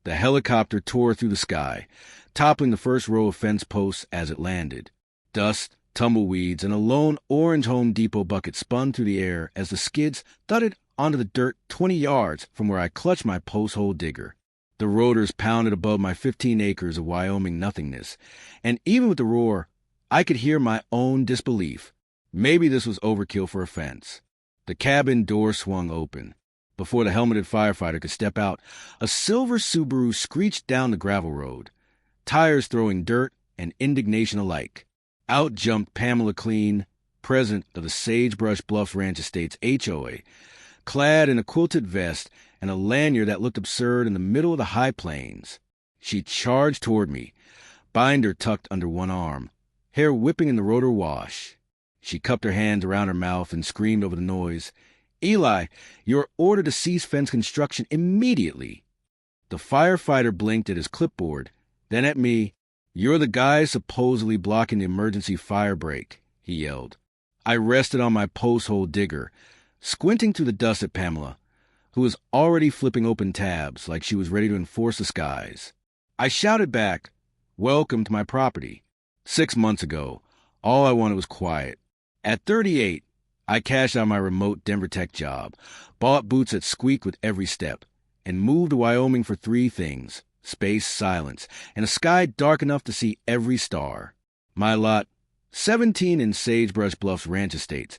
The helicopter tore through the sky, toppling the first row of fence posts as it landed. Dust, tumbleweeds, and a lone orange Home Depot bucket spun through the air as the skids thudded onto the dirt 20 yards from where I clutched my post hole digger. The rotors pounded above my 15 acres of Wyoming nothingness, and even with the roar, I could hear my own disbelief. Maybe this was overkill for a fence. The cabin door swung open. Before the helmeted firefighter could step out, a silver Subaru screeched down the gravel road, tires throwing dirt and indignation alike. Out jumped Pamela Clean, president of the Sagebrush Bluffs Ranch Estates HOA, clad in a quilted vest and a lanyard that looked absurd in the middle of the high plains. She charged toward me, binder tucked under one arm, hair whipping in the rotor wash. She cupped her hands around her mouth and screamed over the noise, "Eli, you're ordered to cease fence construction immediately." The firefighter blinked at his clipboard, then at me. "You're the guy supposedly blocking the emergency fire break," he yelled. I rested on my post hole digger, squinting through the dust at Pamela, who was already flipping open tabs like she was ready to enforce the skies. I shouted back, "Welcome to my property." 6 months ago, all I wanted was quiet. At 38, I cashed out my remote Denver Tech job, bought boots that squeaked with every step, and moved to Wyoming for 3 things: space, silence, and a sky dark enough to see every star. My lot, 17 in Sagebrush Bluffs Ranch Estates,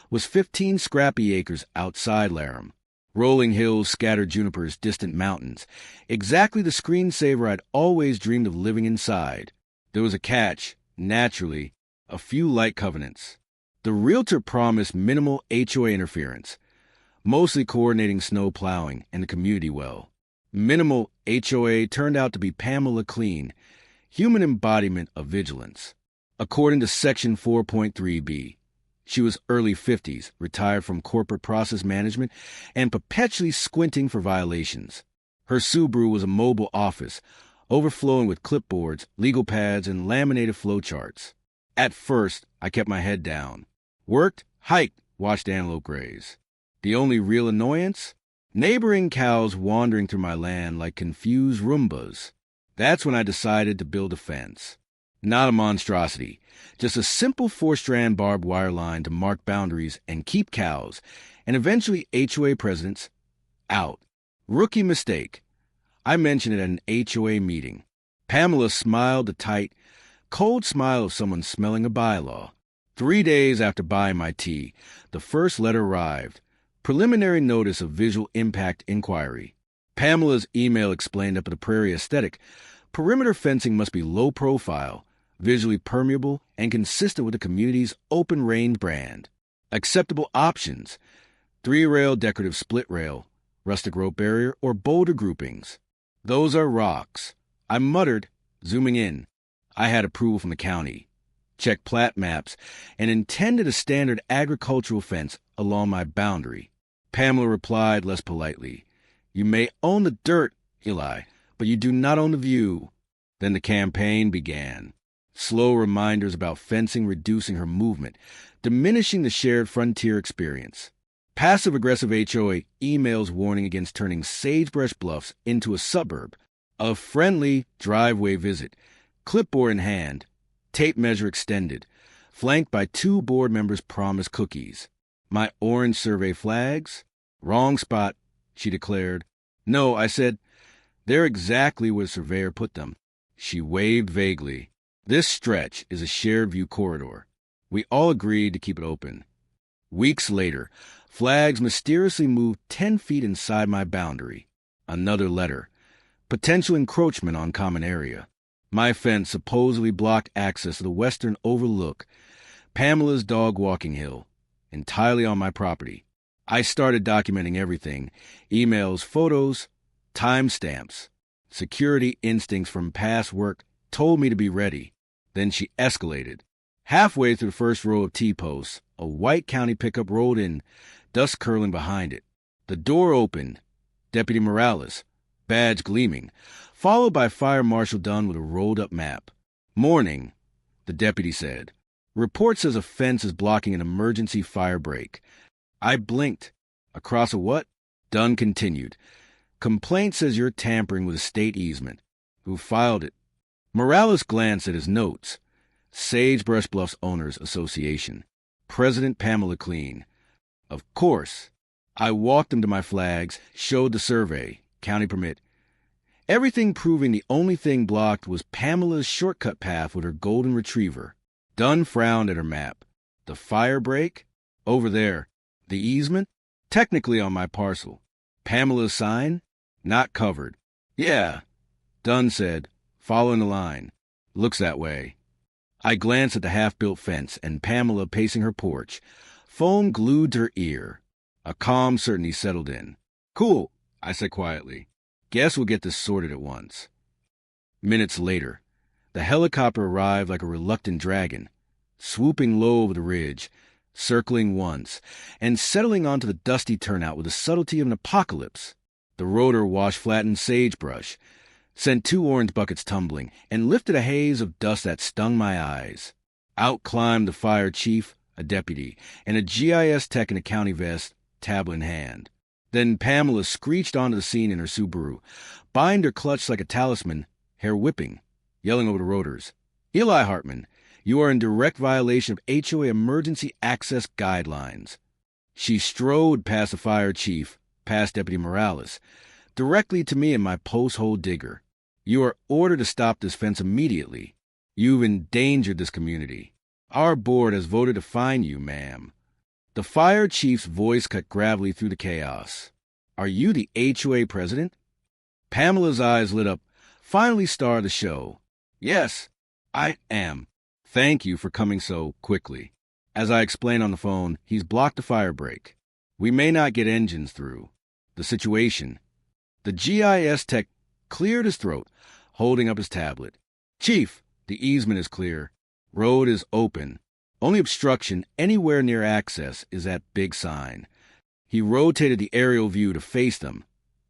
was 15 scrappy acres outside Laram. Rolling hills, scattered junipers, distant mountains. Exactly the screensaver I'd always dreamed of living inside. There was a catch, naturally, a few light covenants. The realtor promised minimal HOA interference, mostly coordinating snow plowing and the community well. Minimal HOA turned out to be Pamela Clean, human embodiment of vigilance. According to Section 4.3b, she was early 50s, retired from corporate process management, and perpetually squinting for violations. Her Subaru was a mobile office, overflowing with clipboards, legal pads, and laminated flowcharts. At first, I kept my head down. Worked, hiked, watched antelope graze. The only real annoyance? Neighboring cows wandering through my land like confused Roombas. That's when I decided to build a fence. Not a monstrosity, just a simple 4-strand barbed wire line to mark boundaries and keep cows, and eventually HOA presidents, out. Rookie mistake. I mentioned it at an HOA meeting. Pamela smiled the tight, cold smile of someone smelling a bylaw. 3 days after buying my tea, the first letter arrived. Preliminary notice of visual impact inquiry. Pamela's email explained up at the prairie aesthetic. Perimeter fencing must be low profile, visually permeable, and consistent with the community's open range brand. Acceptable options: 3-rail decorative split rail, rustic rope barrier, or boulder groupings. Those are rocks. I muttered, zooming in. I had approval from the county. Checked plat maps, and intended a standard agricultural fence along my boundary. Pamela replied less politely, "You may own the dirt, Eli, but you do not own the view." Then the campaign began. Slow reminders about fencing reducing her movement, diminishing the shared frontier experience. Passive-aggressive HOA emails warning against turning Sagebrush Bluffs into a suburb. A friendly driveway visit, clipboard in hand, tape measure extended, flanked by 2 board members' promised cookies. My orange survey flags? Wrong spot, she declared. "No," I said. "They're exactly where the surveyor put them." She waved vaguely. "This stretch is a shared view corridor." We all agreed to keep it open. Weeks later, flags mysteriously moved 10 feet inside my boundary. Another letter. Potential encroachment on common area. My fence supposedly blocked access to the western overlook, Pamela's dog walking hill, entirely on my property. I started documenting everything: emails, photos, timestamps. Security instincts from past work told me to be ready. Then she escalated. Halfway through the first row of T-posts, a white county pickup rolled in, dust curling behind it. The door opened. Deputy Morales, badge gleaming, followed by Fire Marshal Dunn with a rolled-up map. "Morning," the deputy said. "Report says a fence is blocking an emergency fire break." I blinked. Across a what? Dunn continued. Complaint says you're tampering with a state easement. Who filed it? Morales glanced at his notes. Sagebrush Bluffs Owners Association. President Pamela Clean. Of course. I walked him to my flags, showed the survey, county permit. Everything proving the only thing blocked was Pamela's shortcut path with her golden retriever. Dunn frowned at her map. The fire break? Over there. The easement? Technically on my parcel. Pamela's sign? Not covered. Yeah, Dunn said, following the line. Looks that way. I glanced at the half-built fence and Pamela pacing her porch, phone glued to her ear. A calm certainty settled in. Cool, I said quietly. Guess we'll get this sorted at once. Minutes later, the helicopter arrived like a reluctant dragon, swooping low over the ridge, circling once, and settling onto the dusty turnout with the subtlety of an apocalypse. The rotor wash-flattened sagebrush, sent 2 orange buckets tumbling, and lifted a haze of dust that stung my eyes. Out climbed the fire chief, a deputy, and a GIS tech in a county vest, tablet in hand. Then Pamela screeched onto the scene in her Subaru, binder clutched like a talisman, hair whipping, yelling over the rotors. Eli Hartman, you are in direct violation of HOA emergency access guidelines. She strode past the fire chief, past Deputy Morales, directly to me in my post-hole digger. You are ordered to stop this fence immediately. You've endangered this community. Our board has voted to fine you, ma'am. The fire chief's voice cut gravelly through the chaos. Are you the HOA president? Pamela's eyes lit up, finally star of the show. Yes, I am. Thank you for coming so quickly. As I explained on the phone, he's blocked the fire break. We may not get engines through. The situation. The GIS tech cleared his throat, holding up his tablet. Chief, the easement is clear. Road is open. Only obstruction anywhere near access is that big sign. He rotated the aerial view to face them.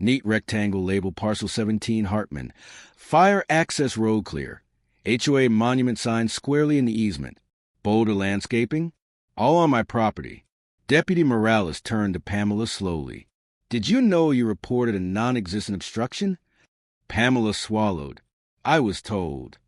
Neat rectangle labeled Parcel 17 Hartman. Fire access road clear. HOA monument sign squarely in the easement. Boulder landscaping. All on my property. Deputy Morales turned to Pamela slowly. Did you know you reported a non-existent obstruction? Pamela swallowed. I was told.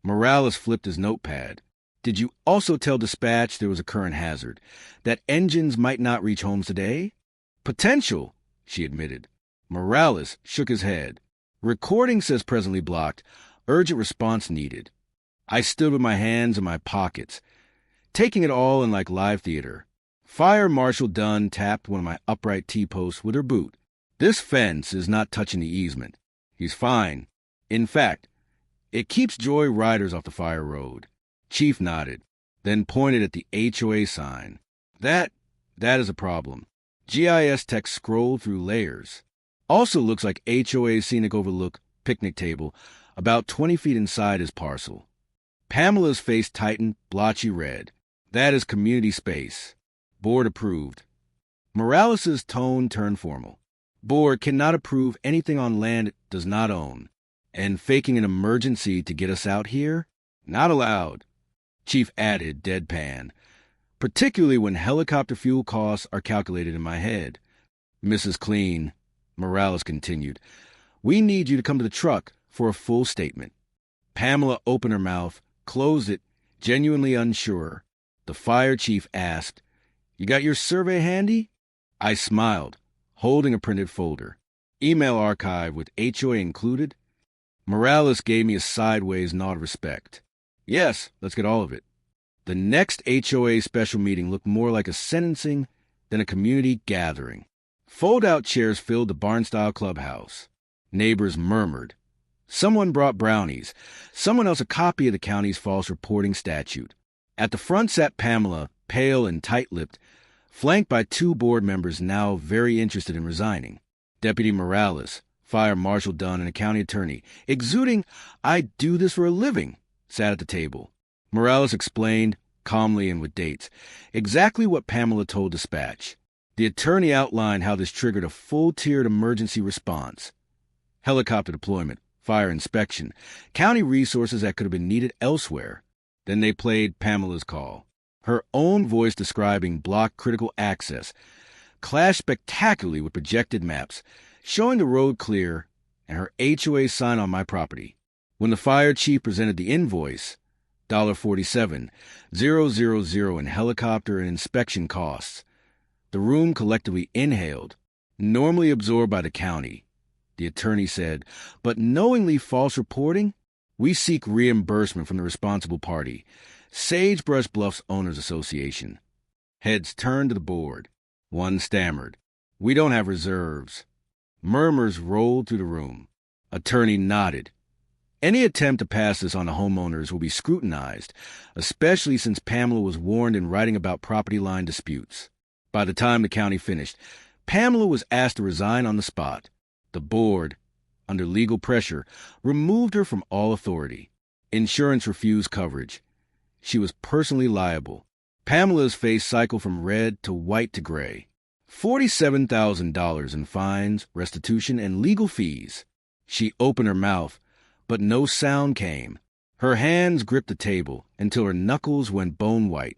Morales flipped his notepad. Did you also tell dispatch there was a current hazard, that engines might not reach homes today? Potential, she admitted. Morales shook his head. Recording says presently blocked. Urgent response needed. I stood with my hands in my pockets, taking it all in like live theater. Fire Marshal Dunn tapped one of my upright T-posts with her boot. This fence is not touching the easement. He's fine. In fact, it keeps joy riders off the fire road. Chief nodded, then pointed at the HOA sign. That is a problem. GIS tech scrolled through layers. Also looks like HOA scenic overlook picnic table about 20 feet inside his parcel. Pamela's face tightened, blotchy red. That is community space. Board approved. Morales' tone turned formal. Board cannot approve anything on land it does not own. And faking an emergency to get us out here? Not allowed. Chief added, deadpan, particularly when helicopter fuel costs are calculated in my head. Mrs. Clean, Morales continued, we need you to come to the truck for a full statement. Pamela opened her mouth, closed it, genuinely unsure. The fire chief asked, You got your survey handy? I smiled, holding a printed folder. Email archive with HOA included. Morales gave me a sideways nod of respect. Yes, let's get all of it. The next HOA special meeting looked more like a sentencing than a community gathering. Fold-out chairs filled the barn-style clubhouse. Neighbors murmured. Someone brought brownies, someone else a copy of the county's false reporting statute. At the front sat Pamela, pale and tight-lipped, flanked by 2 board members now very interested in resigning. Deputy Morales, Fire Marshal Dunn, and a county attorney, exuding, I do this for a living, sat at the table. Morales explained, calmly and with dates, exactly what Pamela told dispatch. The attorney outlined how this triggered a full-tiered emergency response. Helicopter deployment, fire inspection, county resources that could have been needed elsewhere. Then they played Pamela's call. Her own voice describing block critical access clashed spectacularly with projected maps, showing the road clear and her HOA sign on my property. When the fire chief presented the invoice, $47,000 in helicopter and inspection costs, the room collectively inhaled, normally absorbed by the county. The attorney said, but knowingly false reporting? We seek reimbursement from the responsible party, Sagebrush Bluffs Owners Association. Heads turned to the board. One stammered, we don't have reserves. Murmurs rolled through the room. Attorney nodded. Any attempt to pass this on the homeowners will be scrutinized, especially since Pamela was warned in writing about property line disputes. By the time the county finished, Pamela was asked to resign on the spot. The board, under legal pressure, removed her from all authority. Insurance refused coverage. She was personally liable. Pamela's face cycled from red to white to gray. $47,000 in fines, restitution, and legal fees. She opened her mouth, but no sound came. Her hands gripped the table until her knuckles went bone white.